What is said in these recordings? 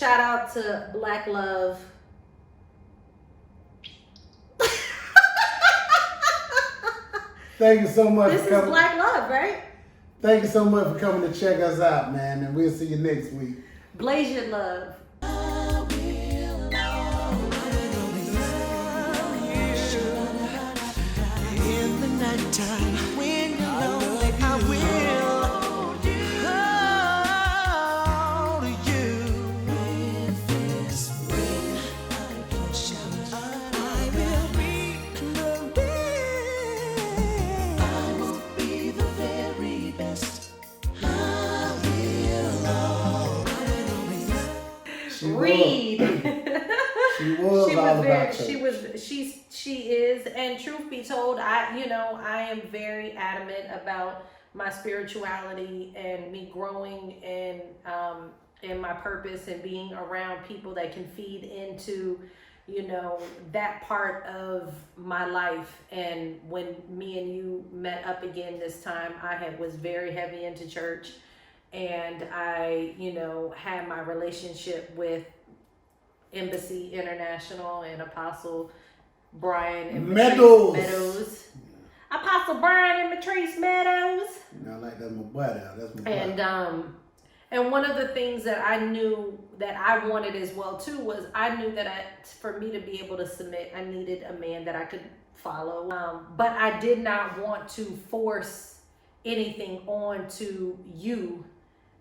Shout out to Black Love. Thank you so much This for is coming. Black Love, right? Thank you so much for coming to check us out, man. And we'll see you next week. Blaze your love. In the nighttime, when you're lonely, I will hold you. I will be the best. I will be the very best. I will always Read. She was She all was about very. church. She is. And truth be told, I am very adamant about my spirituality and me growing in my purpose and being around people that can feed into, that part of my life. And when me and you met up again this time, was very heavy into church, and I, had my relationship with Embassy International and Apostle Brian and Meadows. Meadows. Apostle Brian and Matrice Meadows. I like that my boy out. That's my boy. And one of the things that I knew that I wanted as well too was I knew that for me to be able to submit, I needed a man that I could follow. But I did not want to force anything onto you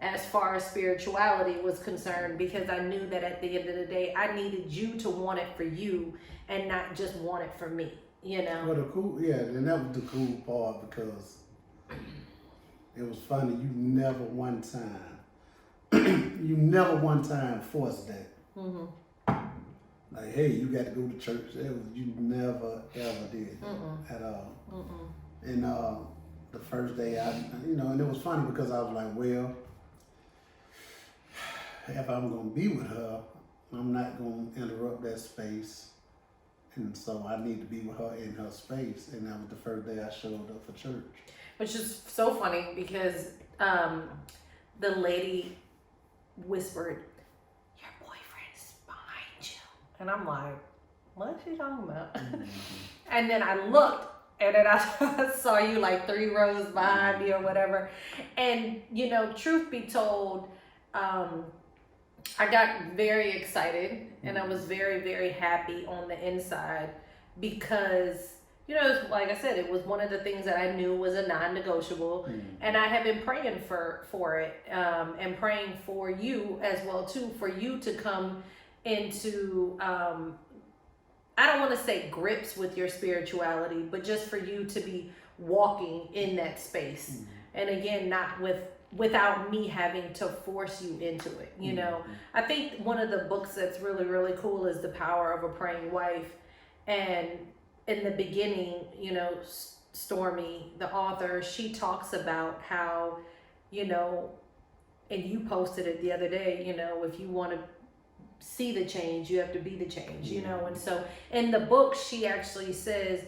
as far as spirituality was concerned, because I knew that at the end of the day, I needed you to want it for you and not just want it for me, Well, and that was the cool part, because it was funny. You never one time forced that. Mm-hmm. Like, hey, you got to go to church. You never ever did at all. Mm-mm. And the first day, and it was funny because I was like, well, if I'm gonna be with her, I'm not gonna interrupt that space, and so I need to be with her in her space. And that was the first day I showed up for church. Which is so funny because the lady whispered, "Your boyfriend is behind you," and I'm like, "What is she talking about?" Mm-hmm. And then I looked, and then I saw you like 3 rows behind me or whatever. And truth be told, I got very excited, and I was very, very happy on the inside because, like I said, it was one of the things that I knew was a non-negotiable, and I have been praying for it, and praying for you as well too, for you to come into, I don't want to say grips with your spirituality, but just for you to be walking in that space, and again, not without me having to force you into it. I think one of the books that's really, really cool is The Power of a Praying Wife. And in the beginning, Stormy, the author, she talks about how, and you posted it the other day, if you want to see the change, you have to be the change, and so in the book, she actually says,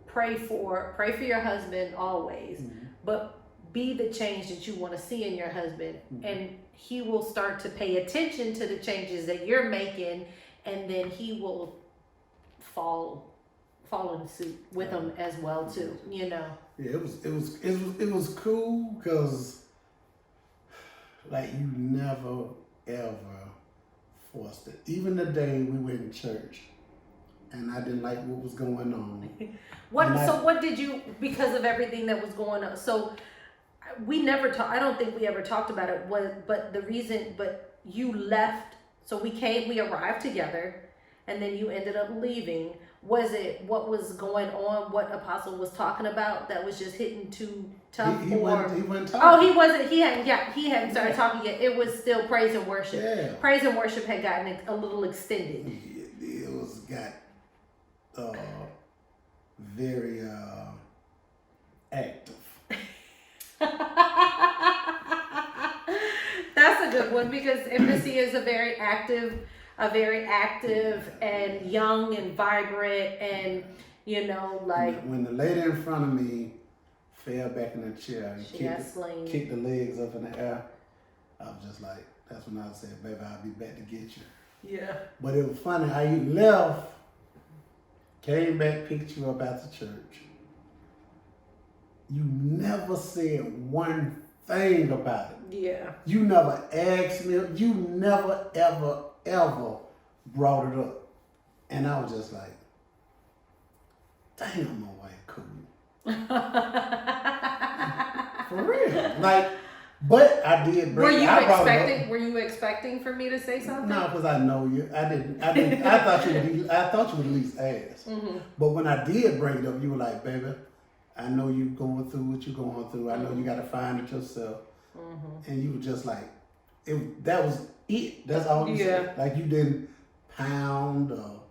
pray for your husband always, but be the change that you want to see in your husband, and he will start to pay attention to the changes that you're making, and then he will fall in suit with them as well too. Yeah, it was cool because, like, you never ever forced it. Even the day we went in church, and I didn't like what was going on. What did you, because of everything that was going on? So we never talked. I don't think we ever talked about it. But you left. So we arrived together, and then you ended up leaving. Was it what was going on? What Apostle was talking about that was just hitting too tough? He wasn't talking. Oh, he wasn't. He hadn't started talking yet. It was still praise and worship. Yeah. Praise and worship had gotten a little extended. It got very active. That's a good one, because Embassy is a very active and young and vibrant, and when the lady in front of me fell back in the chair and she got slain. kicked the legs up in the air, I was just like, that's when I said, baby, I'll be back to get you. Yeah. But it was funny how you left, came back, picked you up after church. You never said one thing about it. Yeah. You never asked me. You never, ever, ever brought it up. And I was just like, damn, my wife cool. For real. Like, but I did bring it up. Were you expecting for me to say something? No, because I know you. I didn't. I thought you would at least ask. Mm-hmm. But when I did bring it up, you were like, baby, I know you going through what you're going through. I know you got to find it yourself. Mm-hmm. And you were just like, that was it. That's all you said. Like you didn't pound or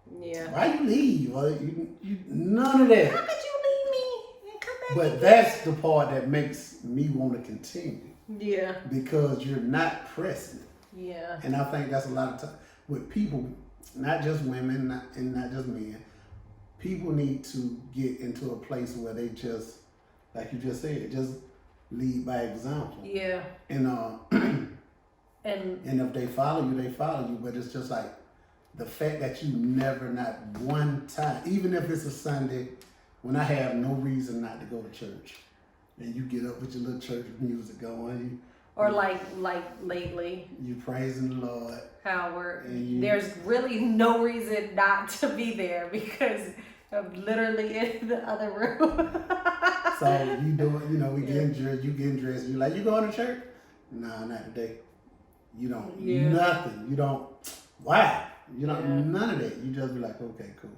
why you leave? Or you none of that. How could you leave me and come back? But that's the part that makes me want to continue. Yeah. Because you're not pressing. Yeah. And I think that's a lot of time with people, not just women and not just men. People need to get into a place where they just, like you just said, just lead by example. Yeah. And and if they follow you, they follow you. But it's just like the fact that you never, not one time, even if it's a Sunday, when I have no reason not to go to church, and you get up with your little church music going, like lately, you praising the Lord. Howard, there's really no reason not to be there because I'm literally in the other room. So you doing, we getting dressed, you getting dressed, you like, you going to church? Nah, not today. You don't, nothing. You don't, wow. You don't, none of that. You just be like, okay, cool.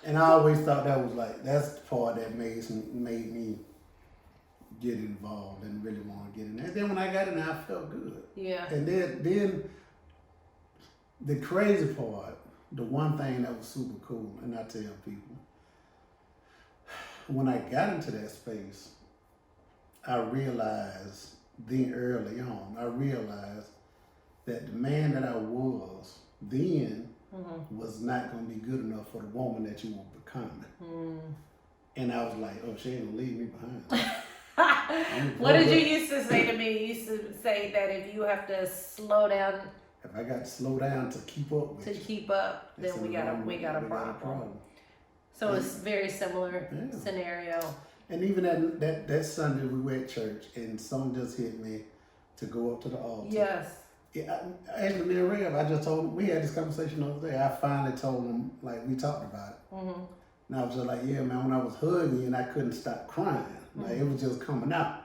And I always thought that was like, that's the part that made me get involved and really want to get in there. Then when I got in there, I felt good. Yeah. And then the crazy part, the one thing that was super cool, and I tell people, when I got into that space, I realized then early on, that the man that I was then was not going to be good enough for the woman that you were becoming. And I was like, oh, she ain't going to leave me behind. What did you used to say to me? You used to say that if you have to slow down. If I got to slow down to keep up with then we got a problem. So it's very similar scenario. And even that Sunday we were at church and someone just hit me to go up to the altar. Yes. Yeah, actually, me and Rev, I just told him, we had this conversation the other day. I finally told him, like, we talked about it. Mm-hmm. And I was just like, yeah, man, when I was hugging you and I couldn't stop crying, like, it was just coming out.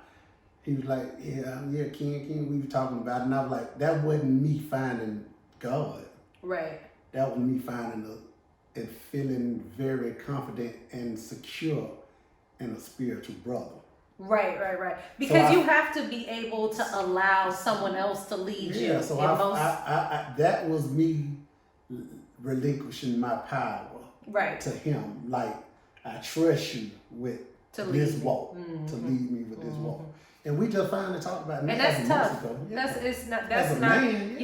He was like, yeah, Ken, we were talking about it. And I was like, that wasn't me finding God. Right. That was me finding and feeling very confident and secure in a spiritual brother. Right. Because you have to be able to allow someone else to lead you. Yeah, so I that was me relinquishing my power to him. Like, I trust you with this walk, to lead me with this walk. And we just finally talked about it. And that's tough. Yeah. That's not man,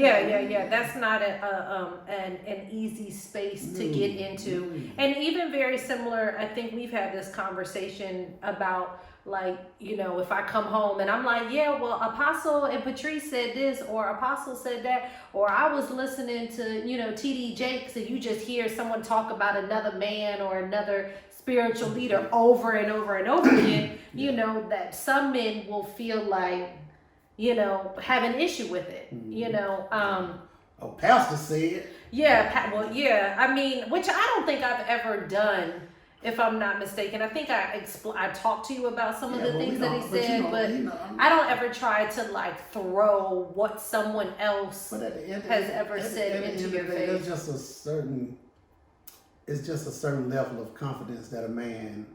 That's not an easy space to get into. And even very similar, I think we've had this conversation about, like, if I come home and I'm like, yeah, well, Apostle and Patrice said this, or Apostle said that, or I was listening to, TD Jakes, and you just hear someone talk about another man or another spiritual leader over and over and over again, that some men will feel like, have an issue with it, Pastor said. Yeah, I mean, which I don't think I've ever done, if I'm not mistaken. I think I talked to you about some of the things that he said, but I don't ever try to, like, throw what someone else has ever said into your face. It's just a certain level of confidence that a man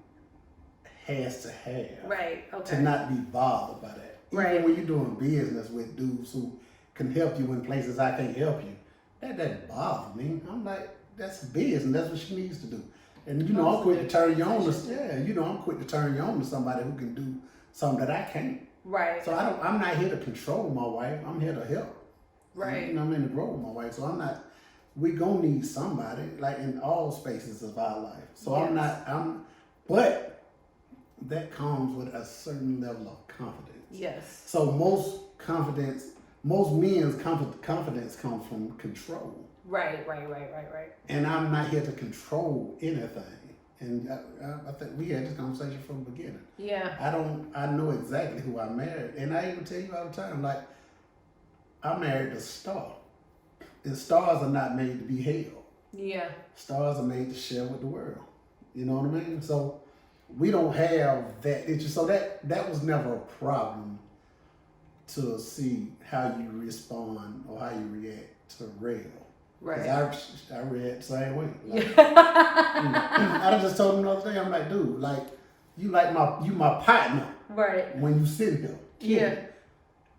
has to have. Right, okay. To not be bothered by that. Even when you're doing business with dudes who can help you in places I can't help you, that doesn't bother me. I'm like, that's business. That's what she needs to do. And I'm quick to turn you on to I'm quick to turn you on to somebody who can do something that I can't. Right. So I'm not here to control my wife. I'm here to help. Right. I'm in to grow with my wife. So we gonna need somebody, like, in all spaces of our life. So but that comes with a certain level of confidence. Yes. So most confidence. Most men's confidence comes from control. Right. And I'm not here to control anything. And I think we had this conversation from the beginning. Yeah. I know exactly who I married. And I even tell you all the time, like, I married a star. And stars are not made to be held. Yeah. Stars are made to share with the world. You know what I mean? So we don't have that issue. So that was never a problem to see how you respond or how you react to rail. Right. I react the same way. Like, Yeah. I just told him the other day, I'm like, dude, like, you my partner Right. when you sit here. Yeah.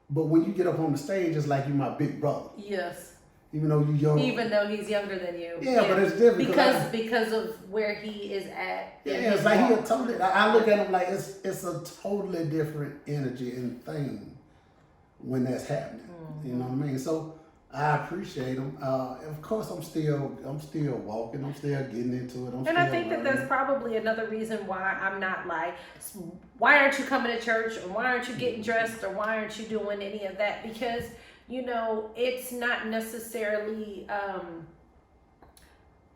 But when you get up on the stage, it's like you my big brother. Yes. Even though you young. Even though he's younger than you. Yeah, but it's different. Because of where he is at. Yeah, it's like he totally. I look at him like it's a totally different energy and thing when that's happening. You know what I mean? So I appreciate him. Of course, I'm still walking. I'm still getting into it. And I think that that's probably another reason why I'm not like, why aren't you coming to church, or why aren't you getting dressed, or why aren't you doing any of that? Because, you know, it's not necessarily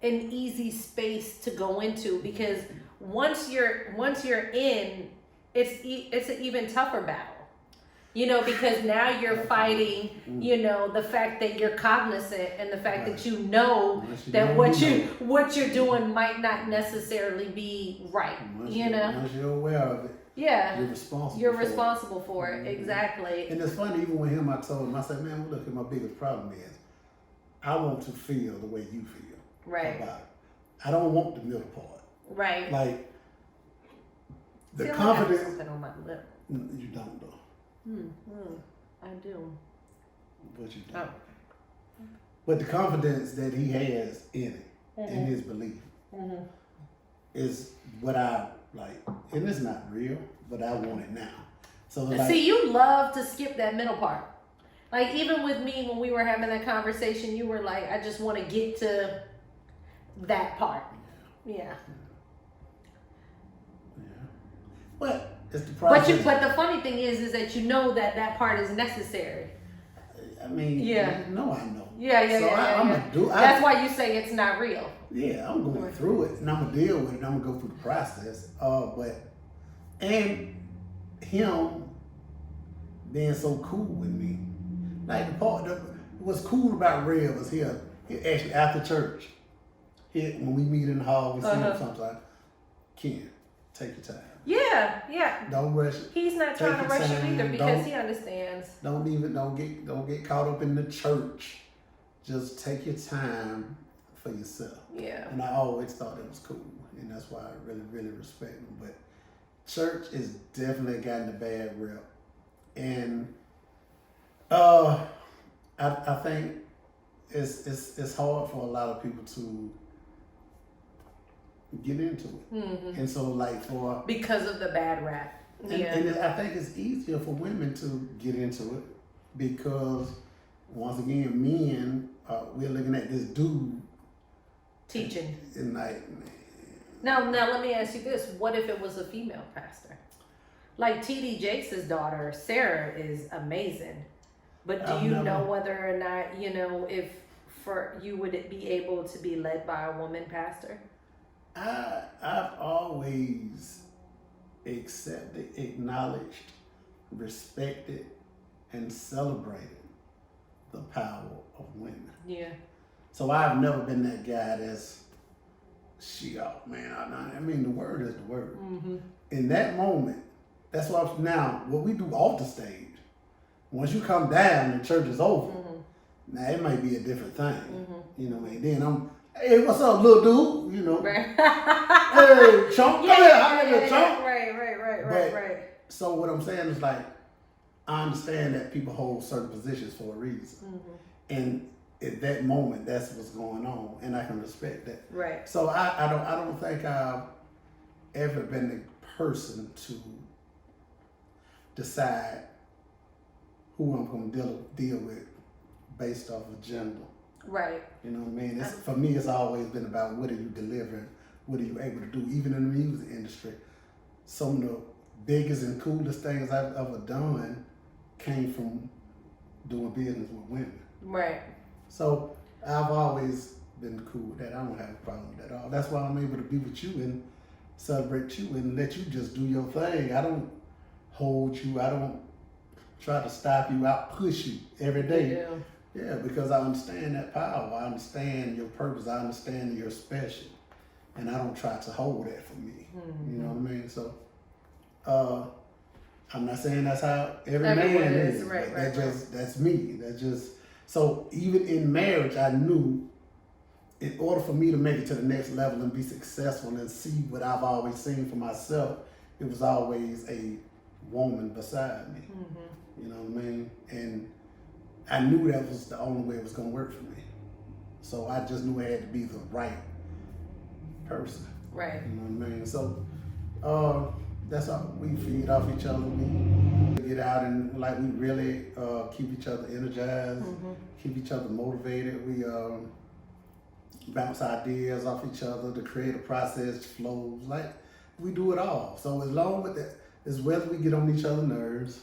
an easy space to go into, because once you're in, it's an even tougher battle. You know, because now you're fighting, you know, the fact that you're cognizant and the fact that you know that what you're doing might not necessarily be right. Once you know, once you're aware of it, yeah, you're responsible. For it. Exactly. And it's funny, even with him, I told him, I said, man, look, my biggest problem is I want to feel the way you feel Right. about it. I don't want the middle part. Right. Like the Feel confidence. Like I have something on my lip. You don't though. I do. But you don't. Oh. But the confidence that he has in it, in his belief, is what I like. And it's not real, but I want it now. So like, see, you love to skip that middle part. Like, even with me, when we were having that conversation, you were like, I just want to get to that part. Yeah. But it's the process. But the funny thing is that you know that part is necessary. I mean, yeah. No, I know. Yeah. I'm gonna do. That's why you say it's not real. Yeah, I'm going through it, and I'm gonna deal with it. And I'm gonna go through the process. And him being so cool with me, like the part that what's cool about Red was he actually after church. When we meet in the hall, we see him sometimes. Ken, take your time. Yeah. Don't rush it. He's not trying to rush you either, because he understands. Don't get caught up in the church. Just take your time for yourself. Yeah. And I always thought it was cool, and that's why I really, really respect him. But church is definitely gotten a bad rep, and I think it's hard for a lot of people to get into it, and so like because of the bad rap. And I think it's easier for women to get into it because once again, men we're looking at this dude teaching, and like. Now let me ask you this: what if it was a female pastor? Like T.D. Jakes' daughter, Sarah, is amazing, but do you know whether or not if you would be able to be led by a woman pastor? I've always accepted, acknowledged, respected, and celebrated the power of women. Yeah. So I've never been that guy that's man. I mean, the word is the word. In that moment, that's what what we do off the stage. Once you come down, the church is over. Now it might be a different thing. You know, and then hey, what's up, little dude? You know. Right. Hey, chump. Yeah, chump. Right. So what I'm saying is like, I understand that people hold certain positions for a reason. And at that moment, that's what's going on, and I can respect that. Right. So I don't think I've ever been the person to decide who I'm going to deal with based off of gender. Right. You know what I mean? For me, it's always been about what are you delivering, what are you able to do, even in the music industry. Some of the biggest and coolest things I've ever done came from doing business with women. Right. So I've always been cool with that. I don't have a problem with that at all. That's why I'm able to be with you and celebrate you and let you just do your thing. I don't hold you. I don't try to stop you. I push you every day. Yeah. Yeah, because I understand that power. I understand your purpose. I understand you're special. And I don't try to hold that for me. Mm-hmm. You know what I mean? So I'm not saying that's how every Everyone man is. is. Right, But right, that's me. That's just so even in marriage I knew in order for me to make it to the next level and be successful and see what I've always seen for myself, it was always a woman beside me. Mm-hmm. You know what I mean? And I knew that was the only way it was gonna work for me. So I just knew it had to be the right person. Right. You know what I mean? So that's how we feed off each other. We get out and like we really keep each other energized, Mm-hmm. keep each other motivated. We bounce ideas off each other. The creative process flows. Like we do it all. So as long with that, as whether we get on each other's nerves,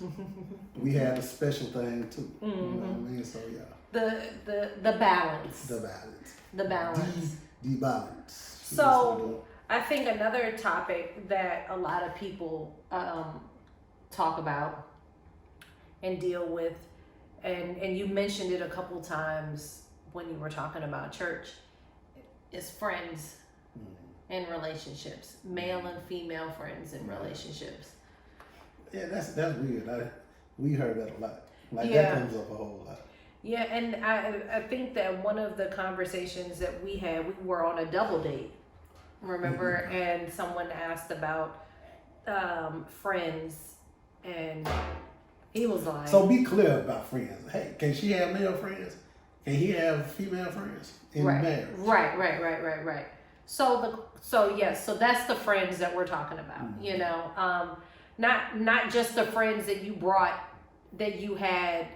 we have a special thing too. Mm-hmm. You know what I mean? So yeah. The balance. The balance. The balance. The balance. So I think another topic that a lot of people talk about and deal with, and you mentioned it a couple times when you were talking about church, is friends and relationships, male and female friends and relationships. Yeah, that's weird. We heard that a lot. Like Yeah. that comes up a whole lot. Yeah, and I think that one of the conversations that we had, we were on a double date, remember? And someone asked about friends, and he was like, So be clear about friends. Hey, can she have male friends? Can he have female friends in marriage? Right. So that's the friends that we're talking about. Mm-hmm. You know, not just the friends that you brought that you had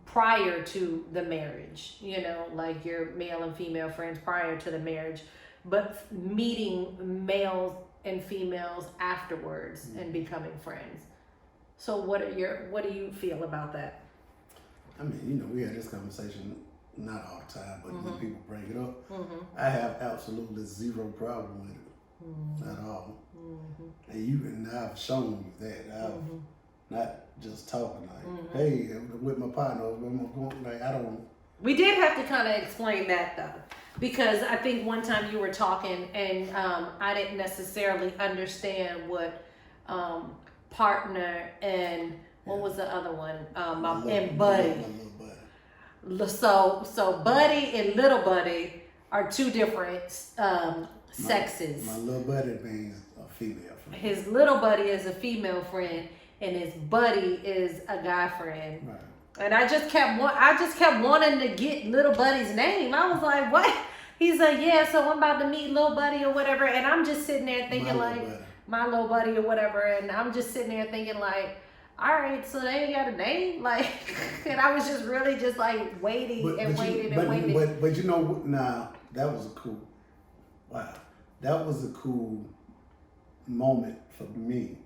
prior to the marriage. You know, like your male and female friends prior to the marriage, but meeting males and females afterwards and becoming friends. So what do you feel about that? I mean, you know, we had this conversation not all the time, but when people bring it up, Mm-hmm. I have absolutely zero problem with it at all. Mm-hmm. And I've shown you that. I've not just talking like, hey, I'm with my partner, like I don't. We did have to kind of explain that though, because I think one time you were talking and I didn't necessarily understand what partner and what was the other one? And buddy. My little buddy. So buddy and little buddy are two different sexes. My little buddy means a female friend. His little buddy is a female friend, and his buddy is a guy friend. Right. And I just kept wanting to get little buddy's name. I was like, what? He's like, yeah. So I'm about to meet little buddy or whatever, and I'm just sitting there thinking my little buddy or whatever, and I'm just sitting there thinking like, all right, so they ain't got a name, like, and I was just really just like waiting and waiting. But you know, now that was a cool. Wow, that was a cool moment for me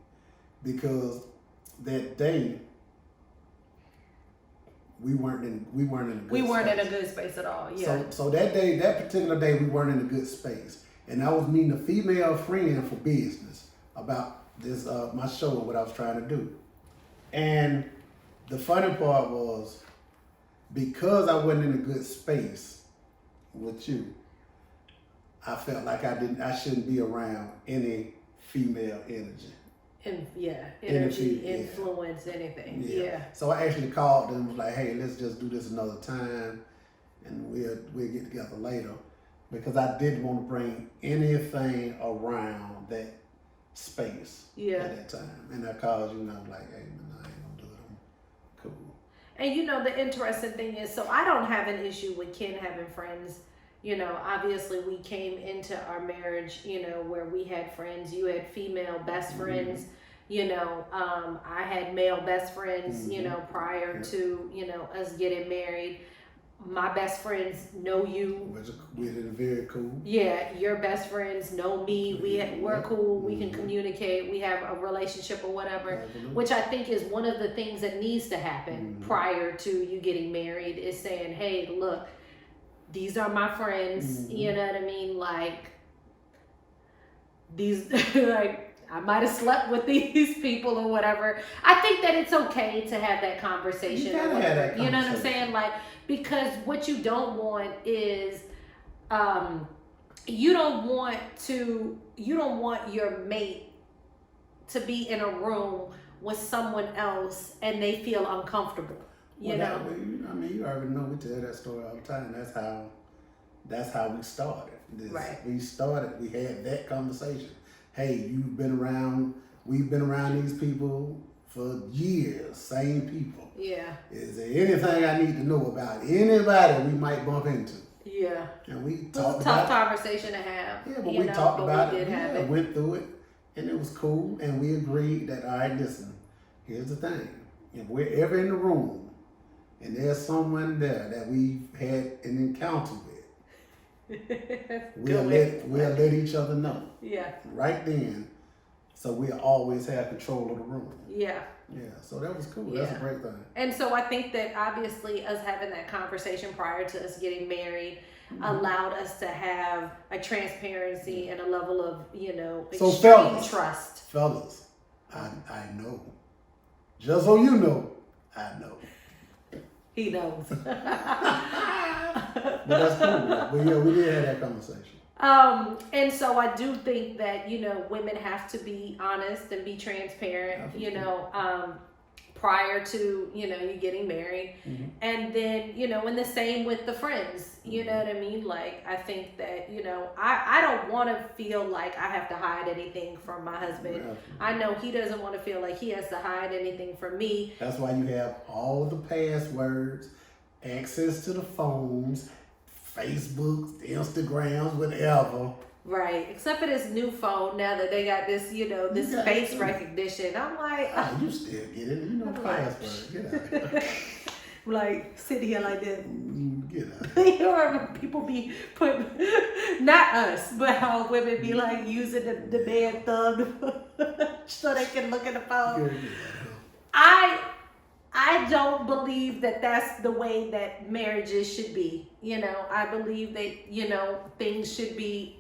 because that day we weren't in a good space at all. Yeah. So that particular day, we weren't in a good space, and I was meeting a female friend for business about this my show and what I was trying to do. And the funny part was because I wasn't in a good space with you, I felt like I shouldn't be around any female energy. Energy, influence, anything. Yeah. So I actually called them and was like, hey, let's just do this another time and we'll get together later. Because I didn't want to bring anything around that space at that time. And I called you and I was like, hey man, I ain't gonna do it. I'm cool. And you know, the interesting thing is, so I don't have an issue with Ken having friends. You know, obviously we came into our marriage, you know, where we had friends. You had female best friends. You know, I had male best friends, you know, prior to, you know, us getting married. my best friends know you. Which we're very cool. Yeah, your best friends know me. We're cool. We can Mhm. communicate. We have a relationship or whatever, Absolutely. which I think is one of the things that needs to happen Mhm. prior to you getting married. Is saying, hey, look, these are my friends. Mhm. You know what I mean? Like these, like. I might have slept with these people or whatever. I think that it's okay to have that conversation. You gotta or whatever. have that You know what I'm conversation. saying? Like, because what you don't want is, you don't want your mate to be in a room with someone else and they feel uncomfortable. You know? I mean, you already know we tell that story all the time. That's how we started. Right. We had that conversation. Hey, we've been around these people for years, same people. Yeah. Is there anything I need to know about anybody we might bump into? Yeah. And we It was a talked tough about conversation to have. it. Yeah, but you we know, talked but about we it. did have Yeah, it. went through it, and it was cool. And we agreed that, all right, listen, here's the thing. If we're ever in the room and there's someone there that we've had an encounter with, we'll let each other know Yeah. right then, so we'll always have control of the room. Yeah. Yeah, so that was cool. That's a Yeah. great thing. And so I think that obviously us having that conversation prior to us getting married allowed us to have a transparency and a level of, So extreme fellas. trust. Fellas, I know. Just so you know, I know. He knows. But that's cool. But yeah, we did have that conversation. And so I do think that, women have to be honest and be transparent, Absolutely. prior to, you getting married. Mhm. And then, and the same with the friends, you know what I mean? Like, I think that, I don't want to feel like I have to hide anything from my husband. Absolutely. I know he doesn't want to feel like he has to hide anything from me. That's why you have all the passwords, access to the phones, Facebook, Instagrams, whatever. Right. Except for this new phone now that they got this, this got face it. recognition. I'm like, Oh, you still get it. You know the password. Get out of here. like, sit here like that. Get out. You know, people be putting, not us, but how women be like using the man thumb so they can look at the phone. Get out. I don't believe that that's the way that marriages should be. I believe that, things should be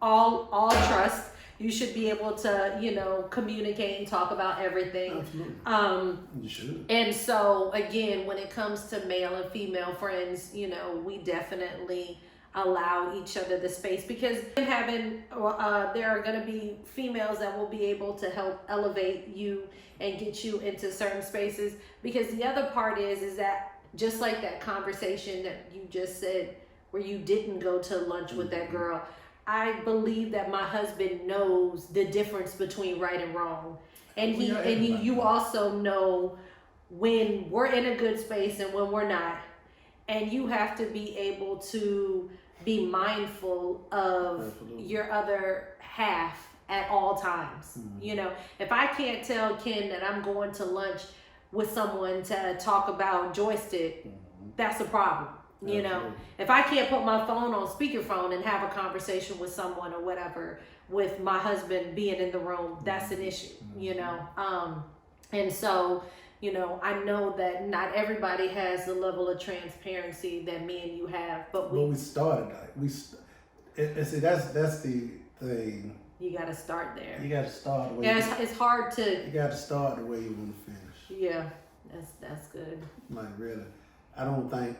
all trust. You should be able to, communicate and talk about everything. Absolutely. You should. And so again, when it comes to male and female friends, we definitely allow each other the space, because there are going to be females that will be able to help elevate you and get you into certain spaces. Because the other part is that just like that conversation that you just said where you didn't go to lunch with that girl, I believe that my husband knows the difference between right and wrong. And you also know when we're in a good space and when we're not. And you have to be able to be mindful of Absolutely. your other half at all times. Mhm. If I can't tell Ken that I'm going to lunch with someone to talk about joystick, that's a problem. Absolutely. If I can't put my phone on speakerphone and have a conversation with someone or whatever, with my husband being in the room, that's an issue, and so, I know that not everybody has the level of transparency that me and you have, but we started that. See, that's the thing. you got to start there. You got to start the way. Yeah, it's hard to. You got to start the way you want to finish. Yeah, that's good. Like really, I don't think.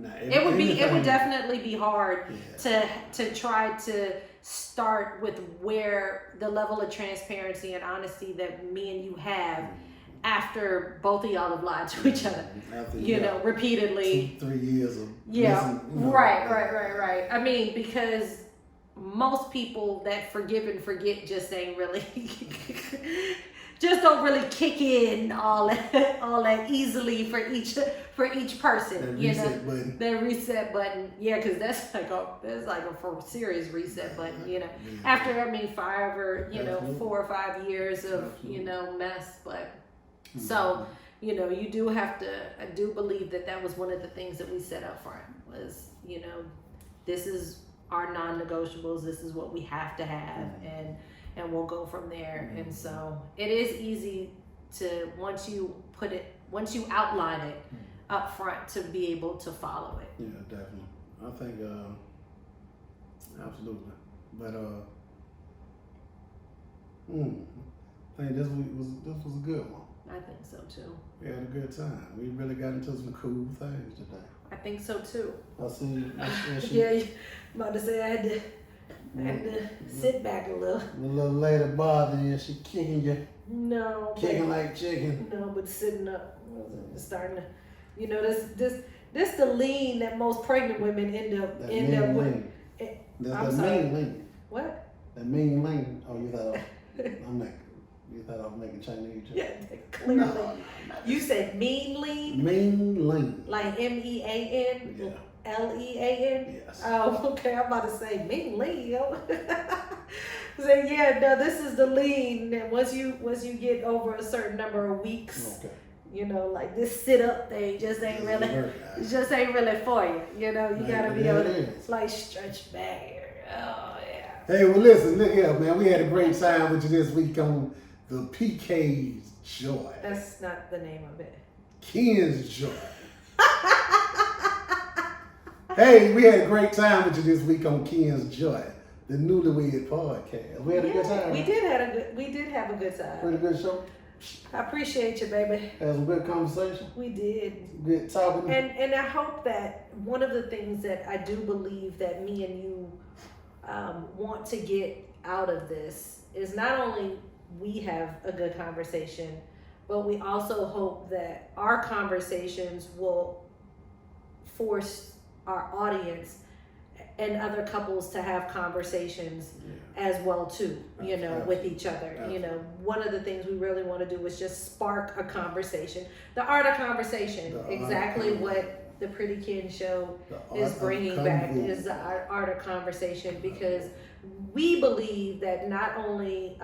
It would definitely be hard Yeah. to try to start with where the level of transparency and honesty that me and you have after both of y'all have lied to each other, After, repeatedly. 2-3 years of Yeah, listen, right. I mean, because most people that forgive and forget just ain't really, just don't really kick in all that easily for each person. That reset button. That reset button, yeah, because that's like a serious reset button. Yeah. After 5 or Absolutely. 4 or 5 years of Absolutely. mess, but so you know, you do have to, I do believe that was one of the things that we set up front was, you know, this is our non-negotiables, this is what we have to have, and we'll go from there. And so it is easy to, once you outline it up front, to be able to follow it. Yeah, definitely. I think, absolutely. But, I think this was a good one. I think so too. We had a good time. We really got into some cool things today. I think so too. I see. Yeah, I'm about to say I had to sit back a little. The little lady bothering you, she kicking you. No. Kicking like chicken. No, but sitting up, starting to, you know, this the lean that most pregnant women end up with. Lean. I'm sorry. Mean lean. What? That mean lean. Oh, you thought I was making Chinese jokes? Yeah, clearly. No. You said mean lean? Mean lean. Like MEAN? Yeah. LEAN? Yes. Oh, okay. I'm about to say mean lean. So yeah, no, this is the lean. And once you get over a certain number of weeks, Okay. you know, like this sit up thing just ain't really, it just ain't really for you. You know, you gotta be able to like stretch back. Oh yeah. Hey, well, listen, look here, man. We had a great time with you this week on the PK's Joy. That's not the name of it. Ken's Joy. Hey, we had a great time with you this week on Ken's Joy, the Newlywed podcast. We had a good time. We did have a good time. Pretty good show. I appreciate you, baby. Had some good conversation. We did. Good talking. And I hope that one of the things that I do believe that me and you want to get out of this is not only we have a good conversation, but we also hope that our conversations will force our audience and other couples to have conversations as well too, you know, with each other. Absolutely. You know, one of the things we really want to do is just spark a conversation. The art of conversation, exactly what the Pretty Ken show is bringing back, is the art of conversation, because we believe that not only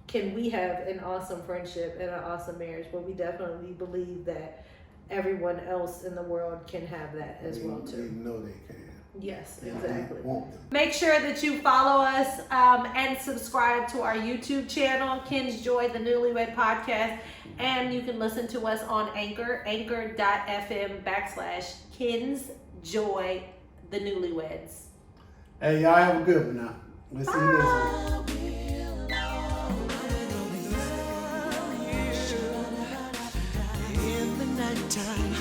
can we have an awesome friendship and an awesome marriage, but we definitely believe that everyone else in the world can have that as well too. We know they can. Yes, exactly. Want them. Make sure that you follow us and subscribe to our YouTube channel, Ken's Joi The Newlywed Podcast. And you can listen to us on anchor.fm/Ken's Joi The Newlyweds. Hey, y'all have a good one now. We'll see you next week. In the nighttime.